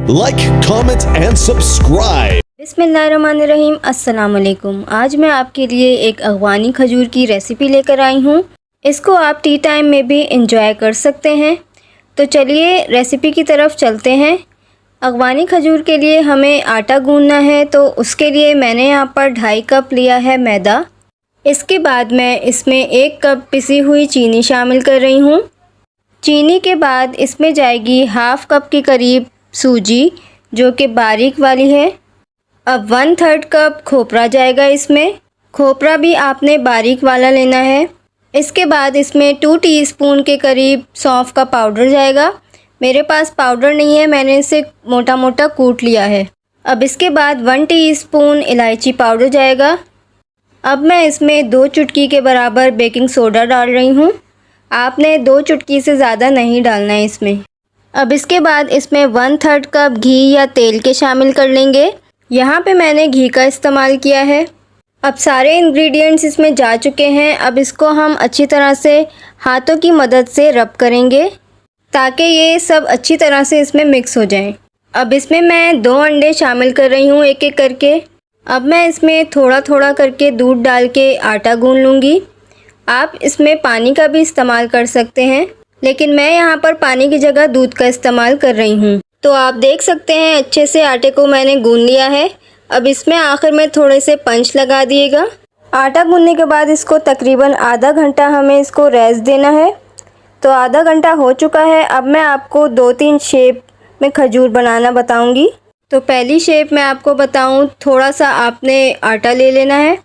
Like, comment and subscribe. बिस्मिल्लाहिर्रहमानिर्रहीम। अस्सलाम वालेकुम। आज मैं आपके लिए एक अफ़गानी खजूर की रेसिपी लेकर आई हूँ। इसको आप टी टाइम में भी इंजॉय कर सकते हैं। तो चलिए रेसिपी की तरफ चलते हैं। अफ़गानी खजूर के लिए हमें आटा गूंदना है, तो उसके लिए मैंने यहाँ पर 2.5 कप लिया है मैदा। इसके बाद मैं इसमें 1 कप पिसी हुई चीनी शामिल कर रही हूँ। चीनी के बाद इसमें जाएगी 1/2 कप के करीब सूजी, जो कि बारीक वाली है। अब 1/3 कप खोपरा जाएगा इसमें। खोपरा भी आपने बारीक वाला लेना है। इसके बाद इसमें 2 टीस्पून के करीब सौंफ का पाउडर जाएगा। मेरे पास पाउडर नहीं है, मैंने इसे मोटा मोटा कूट लिया है। अब इसके बाद 1 टीस्पून इलायची पाउडर जाएगा। अब मैं इसमें 2 चुटकी के बराबर बेकिंग सोडा डाल रही हूँ। आपने 2 चुटकी से ज़्यादा नहीं डालना है इसमें। अब इसके बाद इसमें 1/3 कप घी या तेल के शामिल कर लेंगे। यहाँ पे मैंने घी का इस्तेमाल किया है। अब सारे इंग्रेडिएंट्स इसमें जा चुके हैं। अब इसको हम अच्छी तरह से हाथों की मदद से रब करेंगे ताकि ये सब अच्छी तरह से इसमें मिक्स हो जाएं। अब इसमें मैं 2 अंडे शामिल कर रही हूँ एक एक करके। अब मैं इसमें थोड़ा थोड़ा करके दूध डाल के आटा गूंद लूँगी। आप इसमें पानी का भी इस्तेमाल कर सकते हैं, लेकिन मैं यहाँ पर पानी की जगह दूध का इस्तेमाल कर रही हूँ। तो आप देख सकते हैं अच्छे से आटे को मैंने गूंद लिया है। अब इसमें आखिर में थोड़े से पंच लगा दिएगा। आटा गूंदने के बाद इसको तकरीबन आधा घंटा हमें इसको रेस्ट देना है। तो आधा घंटा हो चुका है। अब मैं आपको 2-3 शेप में खजूर बनाना बताऊंगी। तो पहली शेप मैं आपको बताऊं, थोड़ा सा आपने आटा ले लेना है,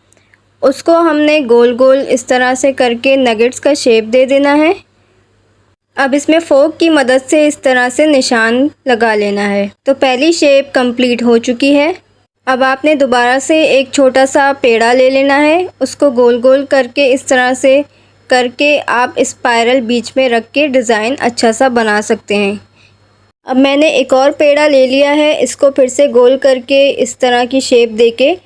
उसको हमने गोल गोल इस तरह से करके नगेट्स का शेप दे देना है। अब इसमें फोक की मदद से इस तरह से निशान लगा लेना है। तो पहली शेप कंप्लीट हो चुकी है। अब आपने दोबारा से एक छोटा सा पेड़ा ले लेना है, उसको गोल गोल करके इस तरह से करके आप स्पाइरल बीच में रख के डिज़ाइन अच्छा सा बना सकते हैं। अब मैंने एक और पेड़ा ले लिया है, इसको फिर से गोल करके इस तरह की शेप देके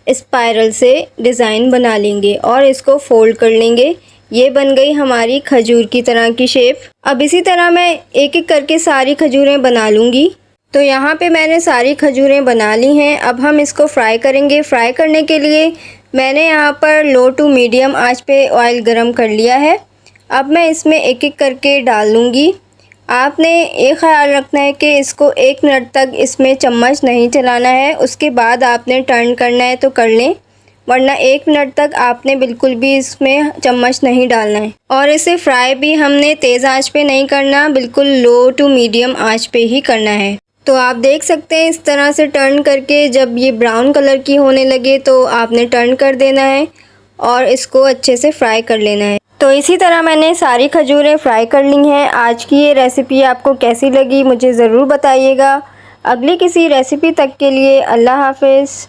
स्पाइरल से डिज़ाइन बना लेंगे और इसको फोल्ड कर लेंगे। ये बन गई हमारी खजूर की तरह की शेप। अब इसी तरह मैं एक एक करके सारी खजूरें बना लूँगी। तो यहाँ पे मैंने सारी खजूरें बना ली हैं। अब हम इसको फ्राई करेंगे। फ्राई करने के लिए मैंने यहाँ पर लो टू मीडियम आंच पे ऑयल गरम कर लिया है। अब मैं इसमें एक एक करके डाल लूँगी। आपने ये ख्याल रखना है कि इसको 1 मिनट तक इसमें चम्मच नहीं चलाना है। उसके बाद आपने टर्न करना है तो कर लें, वरना 1 मिनट तक आपने बिल्कुल भी इसमें चम्मच नहीं डालना है। और इसे फ्राई भी हमने तेज़ आंच पे नहीं करना, बिल्कुल लो टू मीडियम आंच पे ही करना है। तो आप देख सकते हैं इस तरह से टर्न करके जब ये ब्राउन कलर की होने लगे तो आपने टर्न कर देना है और इसको अच्छे से फ्राई कर लेना है। तो इसी तरह मैंने सारी खजूरें फ्राई कर ली हैं। आज की ये रेसिपी आपको कैसी लगी मुझे ज़रूर बताइएगा। अगली किसी रेसिपी तक के लिए अल्लाह हाफ़िज़।